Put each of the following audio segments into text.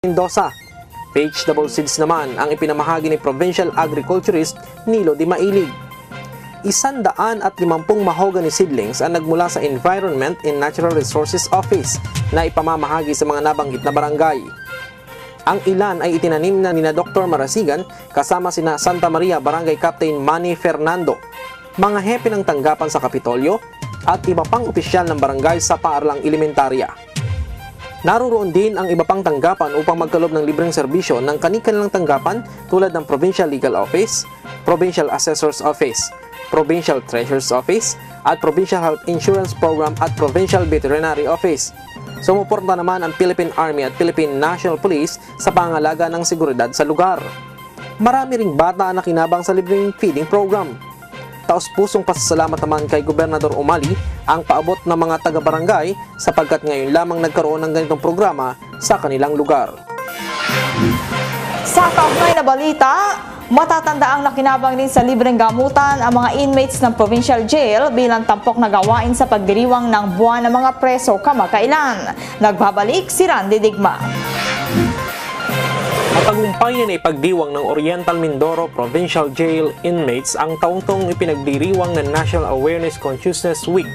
Mendoza. Vegetable seeds naman ang ipinamahagi ni Provincial Agriculturist Nilo Di Mailig. 150 mahogany seedlings ang nagmula sa Environment and Natural Resources Office na ipamamahagi sa mga nabanggit na barangay. Ang ilan ay itinanim na nina Dr. Marasigan kasama sina Santa Maria Barangay Captain Manny Fernando, mga hepe ng tanggapan sa Kapitolyo at iba pang opisyal ng barangay sa paaralang elementarya. Naroon din ang iba pang tanggapan upang magkaloob ng libreng serbisyo ng kani-kanilang tanggapan tulad ng Provincial Legal Office, Provincial Assessor's Office, Provincial Treasurer's Office, at Provincial Health Insurance Program at Provincial Veterinary Office. Sumuporta naman ang Philippine Army at Philippine National Police sa pangalaga ng seguridad sa lugar. Marami ring bata na kinabang sa libreng feeding program. Taos-pusong pasasalamat naman kay Gobernador Umali ang paabot ng mga taga-barangay sapagkat ngayon lamang nagkaroon ng ganitong programa sa kanilang lugar. Sa kaugnay na balita, matatandaang nakinabang din sa libreng gamutan ang mga inmates ng Provincial Jail bilang tampok na gawain sa pagdiriwang ng buwan ng mga preso kamakailan. Nagbabalik si Randy Digma. Matagumpay na ipagdiwang ng Oriental Mindoro Provincial Jail inmates ang taong-taong ipinagdiriwang ng National Awareness Consciousness Week.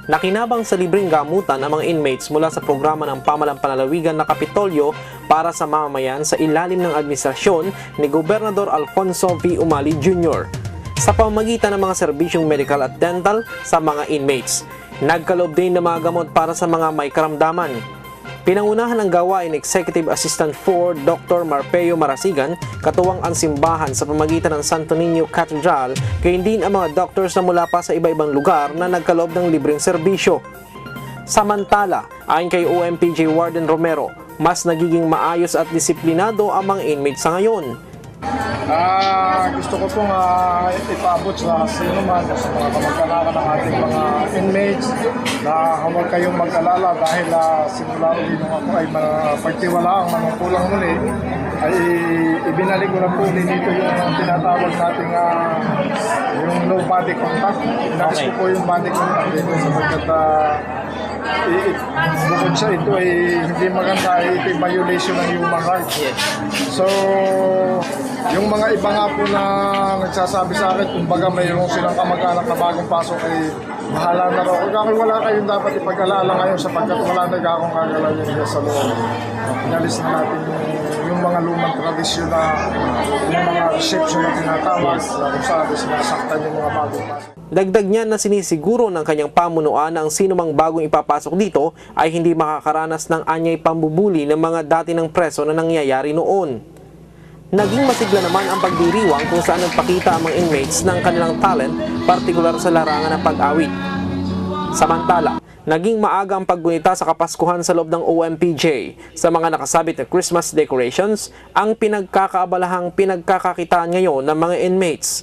Nakinabang sa libreng gamutan ang mga inmates mula sa programa ng Pamahalang Panlalawigan na Kapitolyo para sa mamamayan sa ilalim ng administrasyon ni Gobernador Alfonso V. Umali Jr. sa pamamagitan ng mga serbisyong medical at dental sa mga inmates. Nagkaloob din ng mga gamot para sa mga may karamdaman. Pinangunahan ng gawain Executive Assistant 4 Dr. Marpeo Marasigan, katuwang ang simbahan sa pamamagitan ng Santo Niño Cathedral, gayon din ang mga doctors na mula pa sa iba-ibang lugar na nagkaloob ng libreng serbisyo. Samantala, ayon kay OMPJ Warden Romero, mas nagiging maayos at disiplinado ang mga inmates sa ngayon. Gusto ko pong ipaabot sa sino man, sa mga kamag-alala ng ating mga inmates na huwag kayong mag-alala dahil simula rin nung ako ay pagtiwalaang manungkulang muli ay ibinalik ko na po dito yung tinatawag nating yung no body contact. Inalis ko po yung body contact dito sapagkat bukod sa ito ay hindi maganda, ito ay violation ng human rights. So, yung mga iba nga po na nagsasabi sa akin, kumbaga mayroon silang kamag-anak na bagong pasok ay bahala na raw. Kung wala kayong dapat ipag-alala ngayon sapagkat wala na akong kagalayan niya sa loob. Inalis na natin yung mga lumang tradisyon na yung mga reception na tinatawag na kung saan sinasaktan yung mga bagong pasok. Dagdag niya na sinisiguro ng kanyang pamunuan na ang sino mang bagong ipapasok dito ay hindi makakaranas ng anyay pambubuli ng mga dati ng preso na nangyayari noon. Naging masigla naman ang pagdiriwang kung saan nagpakita ang mga inmates ng kanilang talent, partikular sa larangan ng pag-awit. Samantala, naging maaga ang paggunita sa Kapaskuhan sa loob ng OMPJ. Sa mga nakasabit na Christmas decorations, ang pinagkakaabalahang pinagkakakitaan ngayon ng mga inmates.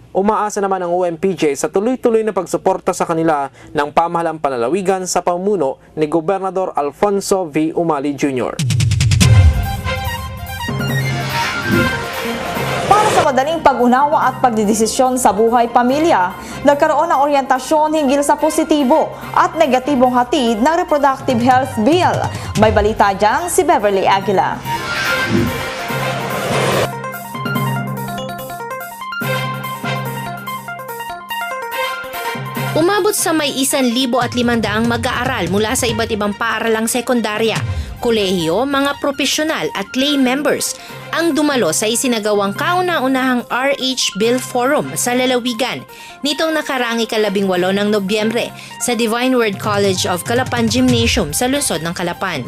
Umaasa naman ang OMPJ sa tuloy-tuloy na pagsuporta sa kanila ng pamahalang panlalawigan sa pamuno ni Gobernador Alfonso V. Umali Jr. Para sa madaling pag-unawa at pagdidesisyon sa buhay pamilya, nagkaroon ng oryentasyon hinggil sa positibo at negatibong hatid ng Reproductive Health Bill. May balita dyan si Beverly Aguila. Umabot sa may 1,500 mag-aaral mula sa iba't ibang paaralang sekundarya, kolehiyo, mga profesional at lay members ang dumalo sa isinagawang kauna-unahang RH Bill Forum sa lalawigan nitong nakaraang ika-18 ng Nobyembre sa Divine Word College of Calapan Gymnasium sa lungsod ng Calapan.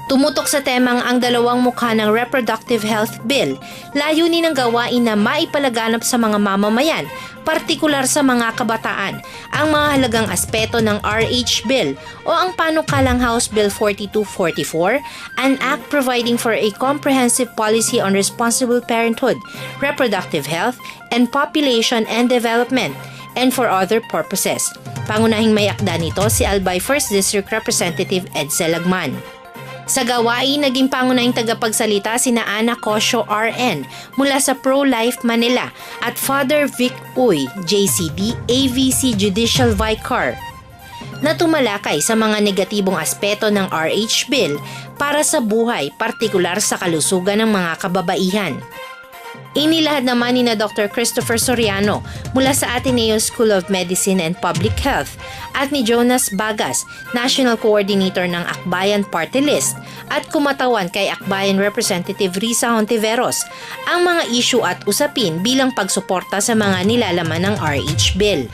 Tumutok sa temang ang dalawang mukha ng Reproductive Health Bill, layunin ng gawain na maipalaganap sa mga mamamayan, partikular sa mga kabataan, ang mga halagang aspeto ng RH Bill o ang panukalang House Bill 4244, an act providing for a comprehensive policy on responsible parenthood, reproductive health, and population and development, and for other purposes. Pangunahing may akda nito si Albay 1st District Representative Edsel Lagman. Sa gawain, naging pangunahing tagapagsalita sina Ana Cosio RN mula sa Pro-Life Manila at Father Vic Uy, JCD, AVC Judicial Vicar. na tumalakay sa mga negatibong aspeto ng RH Bill para sa buhay, partikular sa kalusugan ng mga kababaihan. Inilahad naman ni na Dr. Christopher Soriano mula sa Ateneo School of Medicine and Public Health at ni Jonas Bagas, National Coordinator ng Akbayan Party List at kumatawan kay Akbayan Representative Risa Hontiveros ang mga issue at usapin bilang pagsuporta sa mga nilalaman ng RH Bill.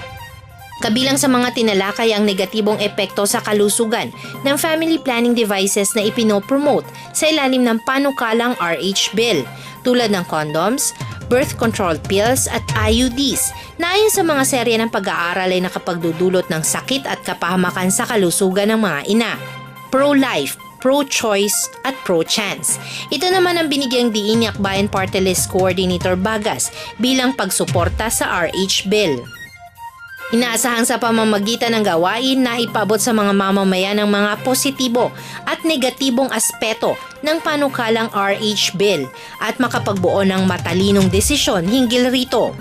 Kabilang sa mga tinalakay ang negatibong epekto sa kalusugan ng family planning devices na ipinopromote sa ilalim ng panukalang RH Bill, tulad ng condoms, birth control pills at IUDs na ayon sa mga serye ng pag-aaral ay nakapagdudulot ng sakit at kapahamakan sa kalusugan ng mga ina. Pro-life, pro-choice at pro-chance. Ito naman ang binigyang diin ni Akbayan Party List Coordinator Bagas bilang pagsuporta sa RH Bill. Inaasahan sa pamamagitan ng gawain na ipabot sa mga mamamayan ng mga positibo at negatibong aspeto ng panukalang RH Bill at makapagbuo ng matalinong desisyon hinggil rito.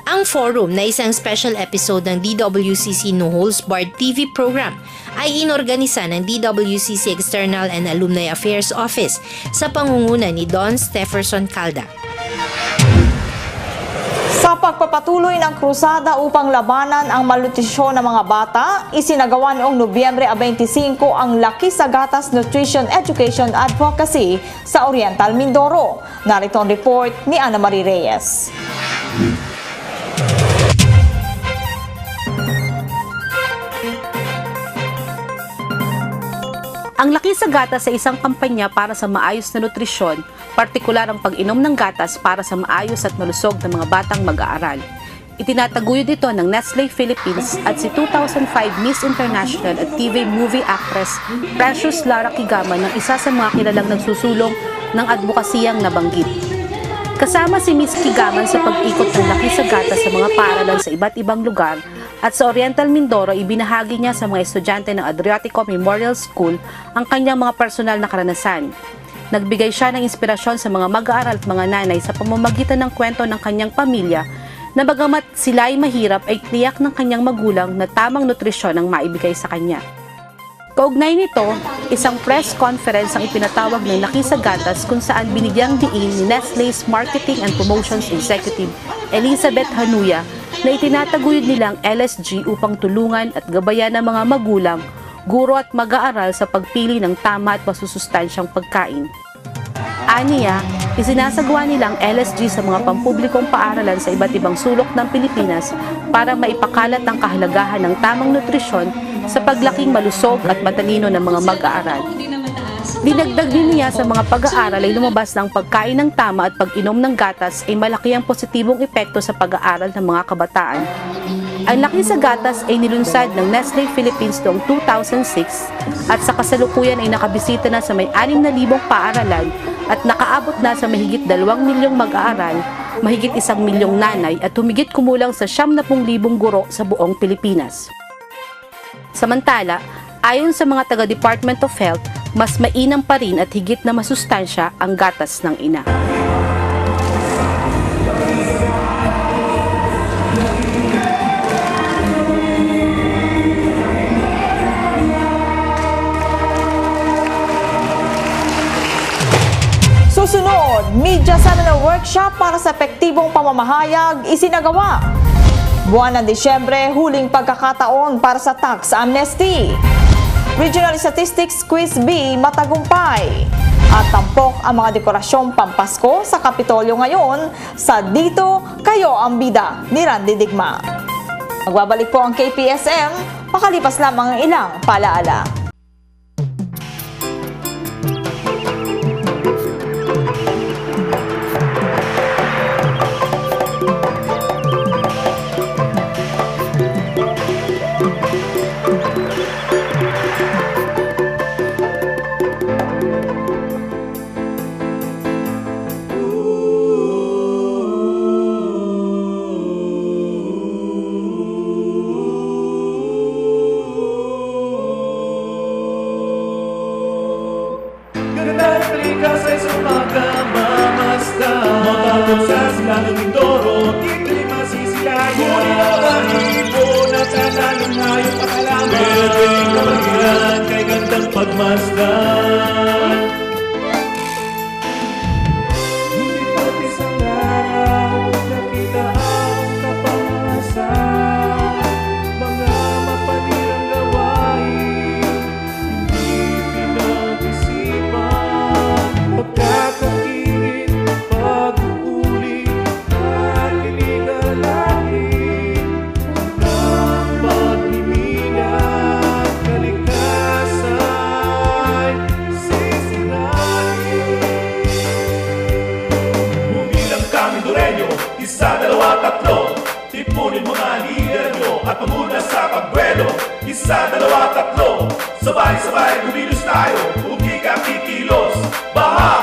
Ang forum na isang special episode ng DWCC No Holds Barred TV program ay inorganisa ng DWCC External and Alumni Affairs Office sa pangunguna ni Don Stefferson Calda. Sa pagpapatuloy ng krusada upang labanan ang malnutrisyon ng mga bata, isinagawa noong Nobyembre 25 ang Laki sa Gatas Nutrition Education Advocacy sa Oriental Mindoro. Narito ang report ni Ana Marie Reyes. Ang Laki sa Gatas ay isang kampanya para sa maayos na nutrisyon, partikular ang pag-inom ng gatas para sa maayos at malusog na mga batang mag-aaral. Itinataguyod ito ng Nestle Philippines at si 2005 Miss International at TV movie actress Precious Lara Kigaman ng isa sa mga kilalang nagsusulong ng advokasiyang nabanggit. Kasama si Miss Kigaman sa pag-ikot ng Laki sa Gatas sa mga paaralan sa iba't ibang lugar at sa Oriental Mindoro, ibinahagi niya sa mga estudyante ng Adriatico Memorial School ang kanyang mga personal na karanasan. Nagbigay siya ng inspirasyon sa mga mag-aaral at mga nanay sa pamamagitan ng kwento ng kanyang pamilya na bagamat sila ay mahirap ay tiyak ng kanyang magulang na tamang nutrisyon ang maibigay sa kanya. Kaugnay nito, isang press conference ang ipinatawag ng Laki sa Gatas kung saan binigyang diin ni Nestle's Marketing and Promotions Executive Elizabeth Hanuya na itinataguyod nilang LSG upang tulungan at gabayan ng mga magulang, guro at mag-aaral sa pagpili ng tama at masusustansyang pagkain. Aniya, isinasagawa nilang LSG sa mga pampublikong paaralan sa iba't ibang sulok ng Pilipinas para maipakalat ang kahalagahan ng tamang nutrisyon sa paglaking malusog at matalino ng mga mag-aaral. Dinagdag din niya sa mga pag-aaral ay lumabas ng pagkain ng tama at pag-inom ng gatas ay malaki ang positibong epekto sa pag-aaral ng mga kabataan. Ang Laki sa Gatas ay nilunsad ng Nestle Philippines noong 2006 at sa kasalukuyan ay nakabisita na sa may 6,000 paaralan at nakaabot na sa mahigit 2 milyong mag-aaral, mahigit 1 milyong nanay at humigit kumulang sa 70,000 guro sa buong Pilipinas. Samantala, ayon sa mga taga-Department of Health, mas mainam pa rin at higit na masustansya ang gatas ng ina. Susunod, media seminar workshop para sa epektibong pamamahayag isinagawa. Buwan ng Disyembre, huling pagkakataon para sa tax amnesty. Regional Statistics Quiz B matagumpay. At tampok ang mga dekorasyong pampasko sa Kapitolyo ngayon sa Dito Kayo ang Bida ni Randy Digma. Magbabalik po ang KPSM, pakalipas lamang ang ilang palaala. Pagdating kamalian kay gandang pagmasdan. Ngunit pag isang araw nakita ang kapangasan, mga mapanirang gawain hindi pinag-isipan. Pagkakaingin, pag-uuli at iligalangin hanggang pagniminat kalikasan sisirain. Bumilang kami Dureño, isa, dalawa, tatlo. Tipunin mga lider nyo at pamuna sa pagbuelo. Isa, dalawa, tatlo. Sabay-sabay kumilos tayo, huwag ka kikilos. Baha